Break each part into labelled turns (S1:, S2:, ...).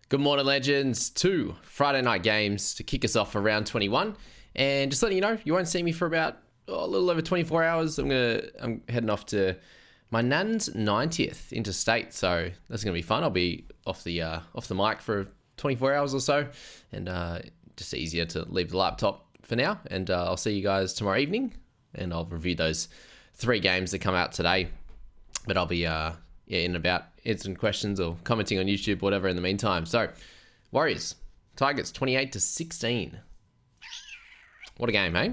S1: Good morning, legends. 2 Friday night games to kick us off for round 21. And just letting you know, you won't see me for about a little over 24 hours. I'm heading off to my nan's 90th interstate, so that's gonna be fun. I'll be off the mic for 24 hours or so, and just easier to leave the laptop for now. And I'll see you guys tomorrow evening, and I'll review those 3 games that come out today. But I'll be in and about answering questions or commenting on YouTube, whatever in the meantime. So, Warriors, Tigers 28-16. What a game, eh?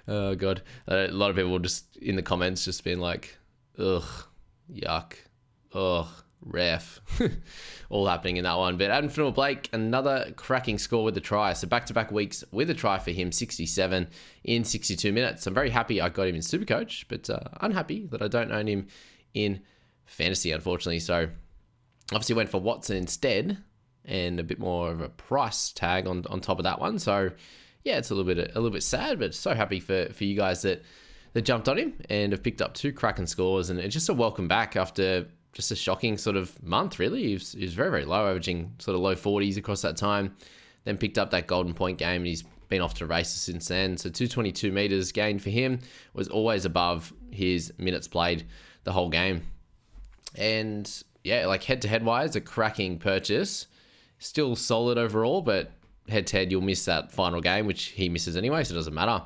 S1: Oh, God. A lot of people just in the comments just being like, ugh, yuck, ugh, ref. All happening in that one. But Adam Finnell-Blake, another cracking score with a try. So back-to-back weeks with a try for him, 67 in 62 minutes. I'm very happy I got him in Supercoach, but unhappy that I don't own him in fantasy, unfortunately. So obviously went for Watson instead, and a bit more of a price tag on top of that one. So yeah, it's a little bit sad, but so happy for you guys that jumped on him and have picked up 2 cracking scores. And it's just a welcome back after just a shocking sort of month, really. He was very, very low, averaging sort of low 40s across that time. Then picked up that Golden Point game, and he's been off to races since then. So 222 meters gained for him was always above his minutes played the whole game. And yeah, like head-to-head wise, a cracking purchase. Still solid overall, but head-to-head, you'll miss that final game, which he misses anyway, so it doesn't matter.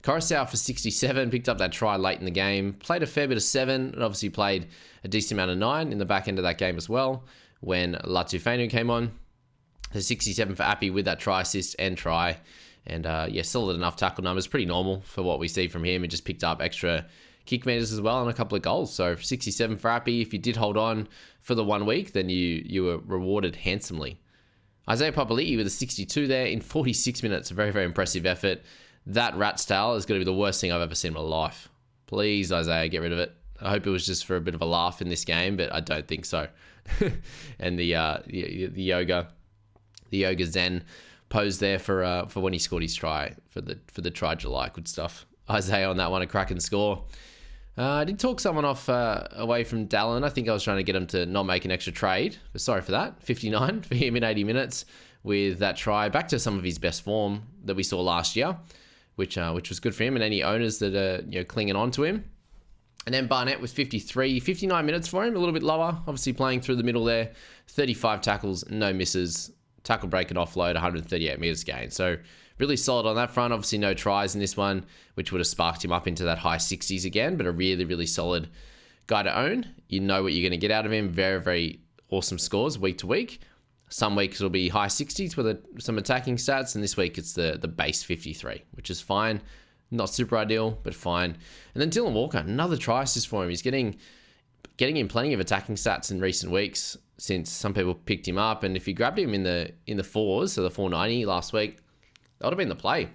S1: Coruscant for 67, picked up that try late in the game. Played a fair bit of 7, and obviously played a decent amount of 9 in the back end of that game as well, when Fainu came on. So 67 for Appy with that try assist and try. And yeah, solid enough tackle numbers. Pretty normal for what we see from him. He just picked up extra kick meters as well and a couple of goals. So 67 for Appy. If you did hold on for the 1 week, then you were rewarded handsomely. Isaiah Papali'i with a 62 there in 46 minutes. A very, very impressive effort. That rat style is going to be the worst thing I've ever seen in my life. Please, Isaiah, get rid of it. I hope it was just for a bit of a laugh in this game, but I don't think so. And the yoga zen pose there for when he scored his try for the try July. Good stuff. Isaiah on that one, a cracking score. I did talk someone off away from Dallin. I think I was trying to get him to not make an extra trade. But sorry for that. 59 for him in 80 minutes with that try. Back to some of his best form that we saw last year, which was good for him and any owners that are clinging on to him. And then Barnett with 53, 59 minutes for him, a little bit lower. Obviously playing through the middle there. 35 tackles, no misses. Tackle break and offload, 138 meters gained. So really solid on that front. Obviously no tries in this one, which would have sparked him up into that high 60s again, but a really, really solid guy to own. You know what you're going to get out of him. Very, very awesome scores week to week. Some weeks it'll be high 60s with some attacking stats, and this week it's the base 53, which is fine. Not super ideal, but fine. And then Dylan Walker, another try assist for him. He's getting him plenty of attacking stats in recent weeks since some people picked him up. And if you grabbed him in the 4s, so the 490 last week, that would have been the play.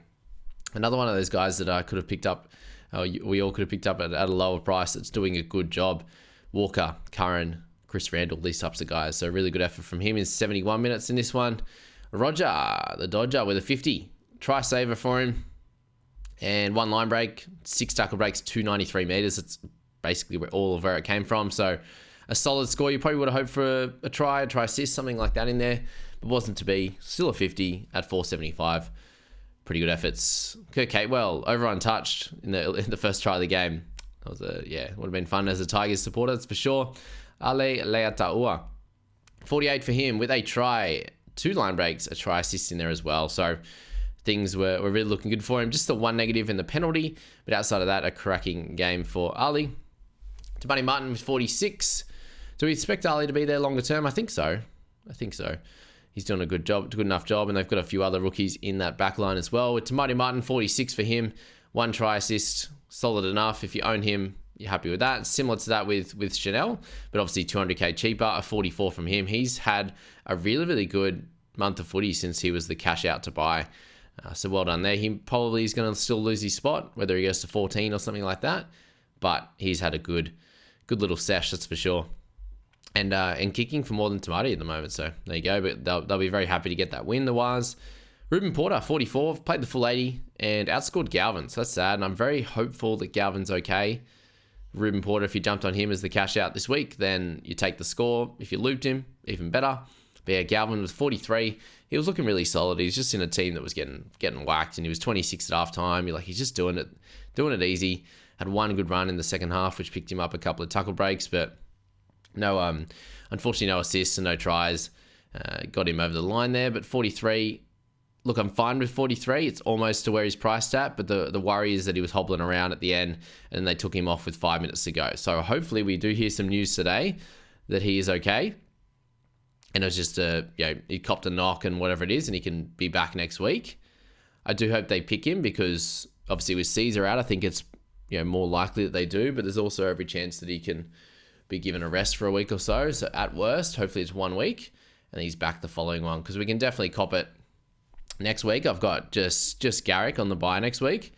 S1: Another one of those guys that I could have picked up, we all could have picked up at a lower price that's doing a good job. Walker, Curran, Chris Randall, these types of guys. So really good effort from him in 71 minutes in this one. Roger, the Dodger, with a 50. Try saver for him. And 1 line break, 6 tackle breaks, 293 meters. It's basically all of where it came from. So a solid score. You probably would have hoped for a try assist, something like that in there. But wasn't to be. Still a 50 at 475. Pretty good efforts. Kirk Catewell, over untouched in the first try of the game. That was would have been fun as a Tigers supporter, that's for sure. Ale Leataua, 48 for him with a try, 2 line breaks, a try assist in there as well. So things were really looking good for him. Just the 1 negative in the penalty, but outside of that, a cracking game for Ali. Tamani Martin with 46. Do we expect Ali to be there longer term? I think so. He's doing a good enough job, and they've got a few other rookies in that back line as well. With Tamati Martin, 46 for him, 1 try assist, solid enough. If you own him, you're happy with that. Similar to that with Chanel, but obviously 200k cheaper, a 44 from him. He's had a really, really good month of footy since he was the cash out to buy. So well done there. He probably is going to still lose his spot, whether he goes to 14 or something like that. But he's had a good little sesh, that's for sure. And kicking for more than Tamati at the moment. So there you go. But they'll be very happy to get that win, the Wars. Ruben Porter, 44, played the full 80 and outscored Galvin. So that's sad. And I'm very hopeful that Galvin's okay. Ruben Porter, if you jumped on him as the cash out this week, then you take the score. If you looped him, even better. But yeah, Galvin was 43. He was looking really solid. He's just in a team that was getting whacked, and he was 26 at half time. He's just doing it easy. Had one good run in the second half, which picked him up a couple of tackle breaks, but no, unfortunately no assists and no tries. Got him over the line there, but 43. Look, I'm fine with 43. It's almost to where he's priced at, but the worry is that he was hobbling around at the end, and they took him off with 5 minutes to go. So hopefully we do hear some news today that he is okay. And it was just he copped a knock and whatever it is, and he can be back next week. I do hope they pick him because obviously with Caesar out, I think it's more likely that they do, but there's also every chance that he can be given a rest for a week or so. So at worst, hopefully it's 1 week, and he's back the following one because we can definitely cop it next week. I've got just Garrick on the bye next week.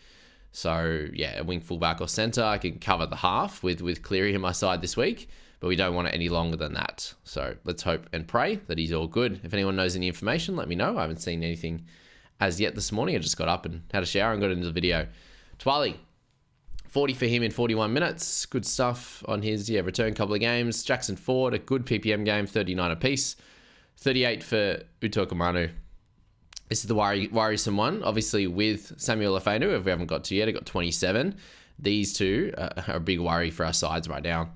S1: So yeah, a wing fullback or centre. I can cover the half with Cleary in my side this week, but we don't want it any longer than that. So let's hope and pray that he's all good. If anyone knows any information, let me know. I haven't seen anything as yet this morning. I just got up and had a shower and got into the video. Twali, 40 for him in 41 minutes. Good stuff on his return couple of games. Jackson Ford, a good PPM game, 39 apiece. 38 for Utokumanu. This is the worrisome one. Obviously with Samuel Fainu, if we haven't got to yet, I got 27. These two are a big worry for our sides right now.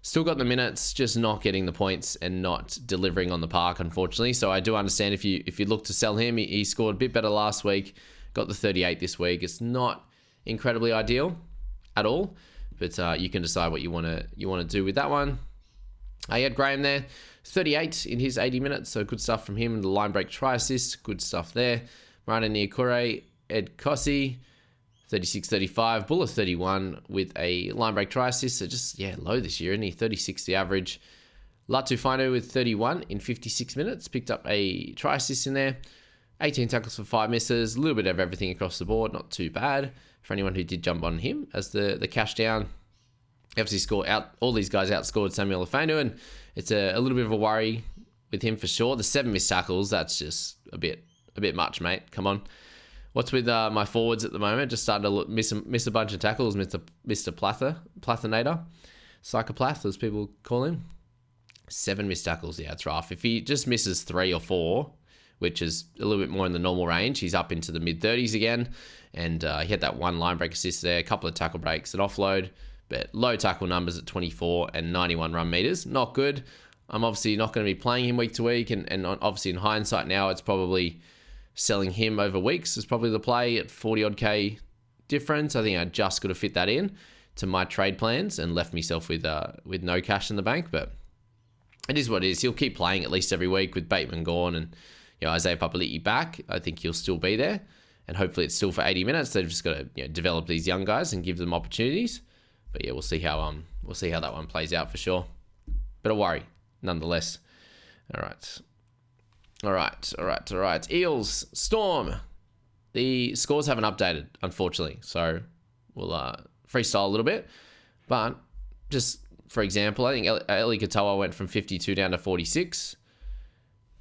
S1: Still got the minutes, just not getting the points and not delivering on the park, unfortunately. So I do understand if you look to sell him, he scored a bit better last week, got the 38 this week. It's not incredibly ideal at all, but you can decide what you want to do with that one. I had Graham there, 38 in his 80 minutes, so good stuff from him. And the line break try assist, good stuff there. Marana Niakure, Ed Kossi, 36-35, Buller 31 with a line break try assist. So just, low this year, isn't he? 36 the average. Latu Fainu with 31 in 56 minutes. Picked up a try assist in there. 18 tackles for 5 misses. A little bit of everything across the board. Not too bad for anyone who did jump on him as the cash down. Obviously all these guys outscored Samuel Fainu, and it's a little bit of a worry with him for sure. The 7 missed tackles, that's just a bit much, mate. Come on. What's with my forwards at the moment? Just starting to miss a bunch of tackles, Mr. Plathinator. Psychopath, as people call him. 7 missed tackles, yeah, it's rough. If he just misses 3 or 4, which is a little bit more in the normal range, he's up into the mid-30s again. And he had that 1 line break assist there, a couple of tackle breaks, an offload, but low tackle numbers at 24 and 91 run meters. Not good. I'm obviously not going to be playing him week to week, and obviously in hindsight now, it's probably selling him over weeks is probably the play at 40 odd K difference. I think I just got to fit that in to my trade plans and left myself with no cash in the bank, but it is what it is. He'll keep playing at least every week with Bateman gone and Isaiah Papali'i back. I think he'll still be there, and hopefully it's still for 80 minutes. They've just got to develop these young guys and give them opportunities. But yeah, we'll see how that one plays out for sure. But a worry nonetheless. All right. Eels, Storm. The scores haven't updated, unfortunately. So we'll freestyle a little bit. But just for example, I think Eli Katoa went from 52 down to 46.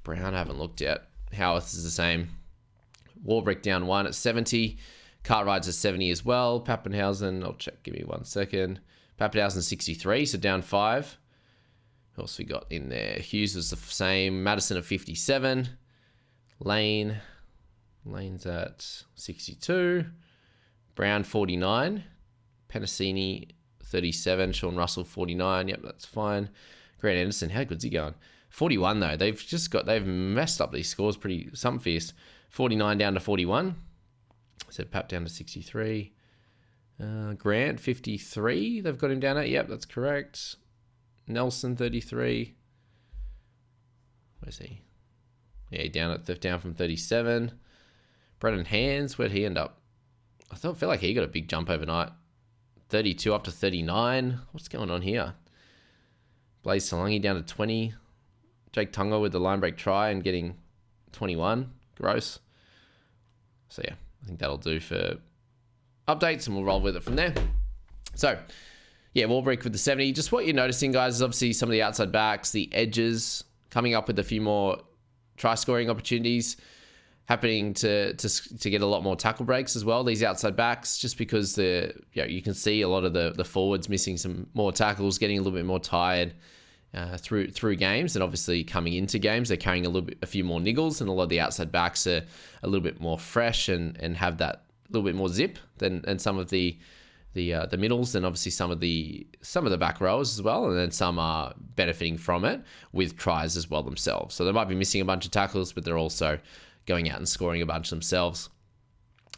S1: Brown, I haven't looked yet. Howarth is the same. Warbrick down 1 at 70. Cartwright's at 70 as well. Pappenhausen, I'll check, give me 1 second. Pappenhausen 63, so down 5. Who else we got in there? Hughes was the same. Madison at 57. Lane's at 62. Brown 49. Penasini 37. Sean Russell 49. Yep, that's fine. Grant Anderson, how good's he going? 41 though. They've messed up these scores pretty something fierce. 49 down to 41. So Pap down to 63. Grant 53. They've got him down at. Yep, that's correct. Nelson 33. Where's he? Yeah, down from 37. Brendan Hands, where'd he end up? I feel like he got a big jump overnight. 32 up to 39. What's going on here? Blaze Salangi down to 20. Jake Tunga with the line break try and getting 21. Gross. So yeah, I think that'll do for updates, and we'll roll with it from there. So yeah, Warbrick with the 70. Just what you're noticing, guys, is obviously some of the outside backs, the edges, coming up with a few more try-scoring opportunities, happening to get a lot more tackle breaks as well, these outside backs, just because you can see a lot of the forwards missing some more tackles, getting a little bit more tired, through games, and obviously coming into games, they're carrying a few more niggles, and a lot of the outside backs are a little bit more fresh and have that little bit more zip than some of the middles, and obviously some of the back rowers as well, and then some are benefiting from it with tries as well themselves. So they might be missing a bunch of tackles, but they're also going out and scoring a bunch themselves,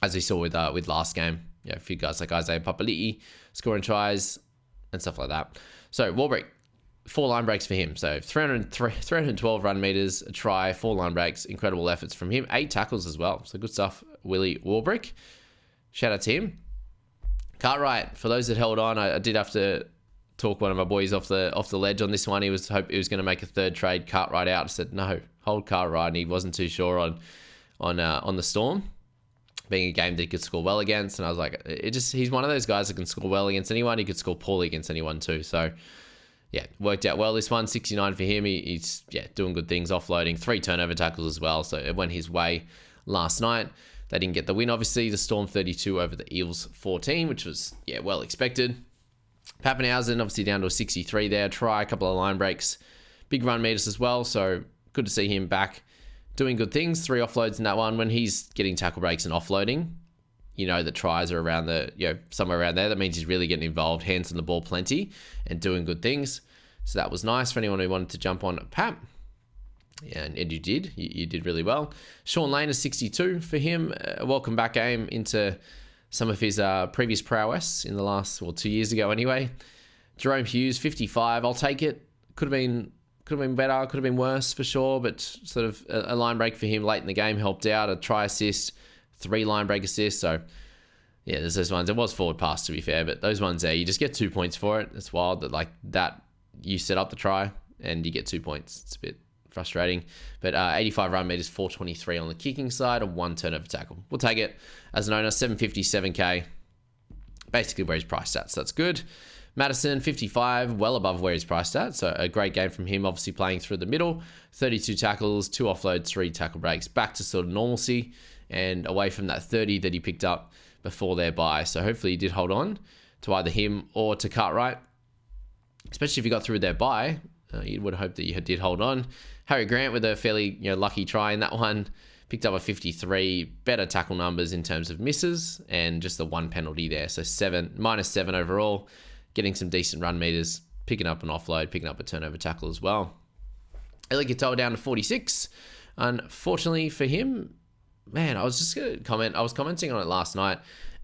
S1: as we saw with last game. A few guys like Isaiah Papali'i scoring tries and stuff like that. So Warbrick, 4 line breaks for him. So 312 run meters, a try, 4 line breaks, incredible efforts from him, 8 tackles as well. So good stuff, Willie Warbrick. Shout out to him. Cartwright, for those that held on, I did have to talk one of my boys off the ledge on this one. He was going to make a third trade. Cartwright out. I said no, hold Cartwright, and he wasn't too sure on the Storm being a game that he could score well against. And I was like, he's one of those guys that can score well against anyone. He could score poorly against anyone too. So yeah, worked out well this one. 69 for him. He's doing good things, offloading, 3 turnover tackles as well. So it went his way last night. They didn't get the win, obviously. The Storm 32 over the Eels 14, which was, well expected. Pappenhausen obviously down to a 63 there. Try, a couple of line breaks. Big run meters as well. So good to see him back doing good things. 3 offloads in that one. When he's getting tackle breaks and offloading, the tries are around somewhere around there. That means he's really getting involved, hands on the ball plenty, and doing good things. So that was nice for anyone who wanted to jump on Pap. Yeah, and you did. You did really well. Sean Lane is 62 for him. A welcome back game into some of his previous prowess in the last, 2 years ago anyway. Jerome Hughes, 55. I'll take it. Could have been better. Could have been worse for sure, but sort of a line break for him late in the game helped out. A try assist, 3 line break assists. So yeah, there's those ones. It was forward pass, to be fair, but those ones there, you just get 2 points for it. It's wild that you set up the try and you get 2 points. It's a bit frustrating, but 85 run meters, 423 on the kicking side, and 1 turnover tackle. We'll take it as an owner. 757k, basically where he's priced at, so that's good. Madison, 55, well above where he's priced at, so a great game from him, obviously playing through the middle. 32 tackles, 2 offloads, 3 tackle breaks, back to sort of normalcy and away from that 30 that he picked up before their bye. So hopefully he did hold on to either him or to Cartwright, especially if you got through their bye. You would hope that you did hold on. Harry Grant with a fairly lucky try in that one. Picked up a 53. Better tackle numbers in terms of misses and just the 1 penalty there. So -7 overall. Getting some decent run meters. Picking up an offload. Picking up a turnover tackle as well. Eli Katoa down to 46. Unfortunately for him, man, I was just going to comment. I was commenting on it last night.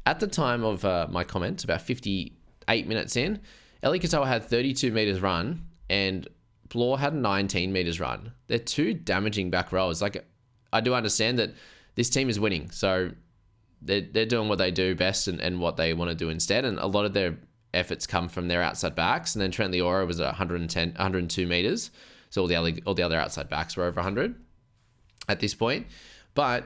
S1: At the time of my comment, about 58 minutes in, Eli Katoa had 32 meters run and Blore had 19 meters run. They're 2 damaging back rowers. I do understand that this team is winning, so they're doing what they do best and what they want to do instead. And a lot of their efforts come from their outside backs. And then Trent Leora was at 102 meters. So all the other outside backs were over 100 at this point. And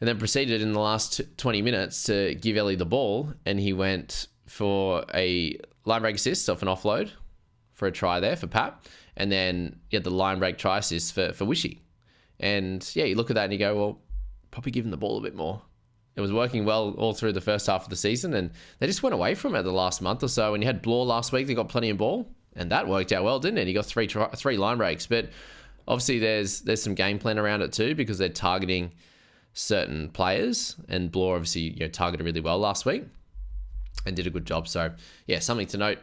S1: then proceeded in the last 20 minutes to give Ellie the ball, and he went for a line break assist off an offload for a try there for Pap, and then the line break try assist for Wishy. And you look at that and you go, well, probably give him the ball a bit more. It was working well all through the first half of the season, and they just went away from it the last month or so. When you had Blore last week, they got plenty of ball, and that worked out well, didn't it? He got 3 line breaks, but obviously there's some game plan around it too, because they're targeting certain players, and Blore obviously targeted really well last week and did a good job. So something to note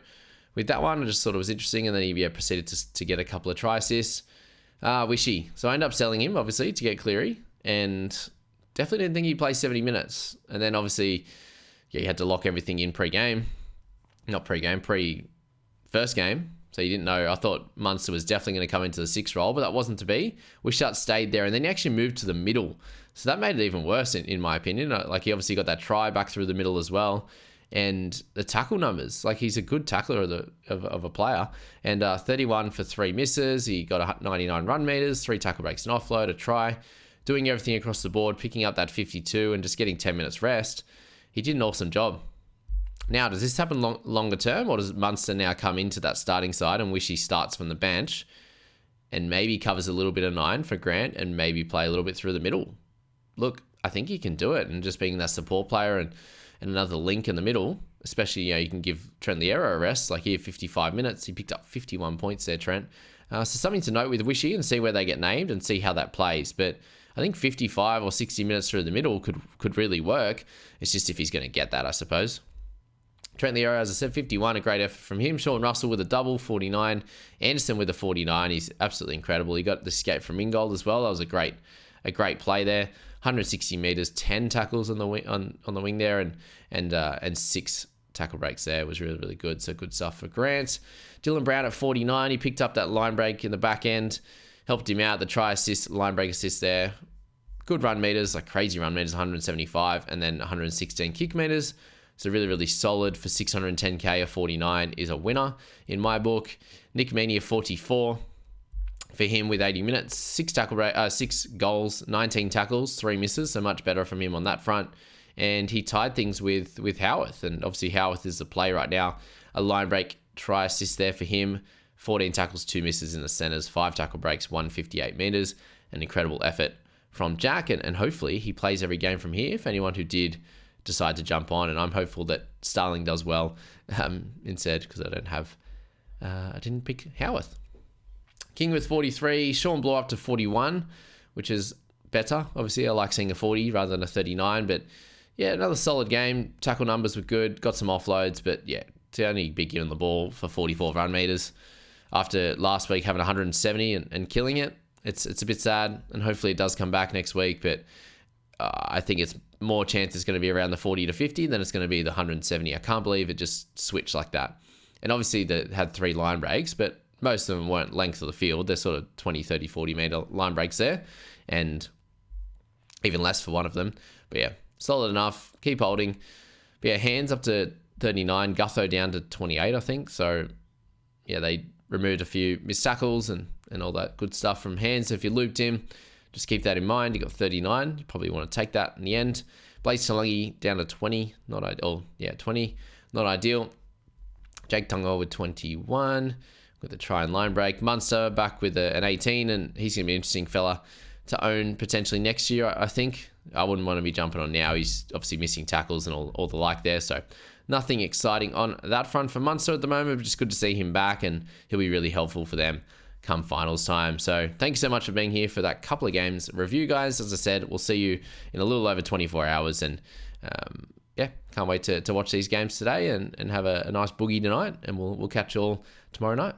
S1: with that one. I just thought it was interesting, and then he proceeded to get a couple of try assists. Wishy. So I ended up selling him, obviously, to get Cleary, and definitely didn't think he'd play 70 minutes. And then obviously, you had to lock everything in first game. So you didn't know. I thought Munster was definitely going to come into the 6 role, but that wasn't to be. Wishart stayed there, and then he actually moved to the middle. So that made it even worse, in my opinion. He obviously got that try back through the middle as well. And the tackle numbers, he's a good tackler of a player. And 31 for 3 misses. He got 99 run meters, 3 tackle breaks, an offload, a try. Doing everything across the board, picking up that 52 and just getting 10 minutes rest. He did an awesome job. Now, does this happen longer term, or does Munster now come into that starting side and Wishy starts from the bench and maybe covers a little bit of 9 for Grant and maybe play a little bit through the middle? Look, I think he can do it, and just being that support player and another link in the middle, especially, you can give Trent Liera a rest. Like here, 55 minutes. He picked up 51 points there, Trent. So something to note with Wishy and see where they get named and see how that plays. But I think 55 or 60 minutes through the middle could really work. It's just if he's going to get that, I suppose. Trent Liera, as I said, 51, a great effort from him. Sean Russell with a double, 49. Anderson with a 49. He's absolutely incredible. He got the escape from Ingold as well. That was a great play there. 160 meters, 10 tackles on the wing on the wing there, and 6 tackle breaks there. It was really, really good. So good stuff for Grant. Dylan Brown at 49. He picked up that line break in the back end, helped him out. The try assist, line break assist there. Good run meters, like crazy run meters, 175, and then 116 kick meters. So really, really solid for 610k. A 49 is a winner in my book. Nick Meaney, 44 for him with 80 minutes, 6 goals, 19 tackles, 3 misses. So much better from him on that front. And he tied things with Howarth, and obviously Howarth is the play right now. A line break try assist there for him. 14 tackles, 2 misses in the centers, 5 tackle breaks, 158 meters. An incredible effort from Jack, and hopefully he plays every game from here. If anyone who did decide to jump on, and I'm hopeful that Starling does well instead, because I didn't pick Howarth. King with 43, Sean Bloor up to 41, which is better. Obviously, I like seeing a 40 rather than a 39, but yeah, another solid game. Tackle numbers were good, got some offloads, but yeah, to only be given the ball for 44 run meters after last week having 170 and killing it. It's a bit sad, and hopefully it does come back next week, but I think it's more chance it's going to be around the 40 to 50 than it's going to be the 170. I can't believe it just switched like that. And obviously they had 3 line breaks, but most of them weren't length of the field. They're sort of 20, 30, 40 meter line breaks there, and even less for one of them. But yeah, solid enough. Keep holding. But yeah, Hands up to 39, Gutho down to 28, I think. So yeah, they removed a few missed tackles and all that good stuff from Hands. So if you looped him, just keep that in mind. You got 39. You probably want to take that in the end. Blaze Talangi down to 20. Not ideal. Yeah, 20. Not ideal. Jake Tungo with 21 with a try and line break. Munster back with an 18, and he's going to be an interesting fella to own potentially next year, I think. I wouldn't want to be jumping on now. He's obviously missing tackles and all the like there. So nothing exciting on that front for Munster at the moment, but just good to see him back, and he'll be really helpful for them come finals time. So thank you so much for being here for that couple of games review, guys. As I said, we'll see you in a little over 24 hours, and yeah, can't wait to watch these games today and have a nice boogie tonight, and we'll catch you all tomorrow night.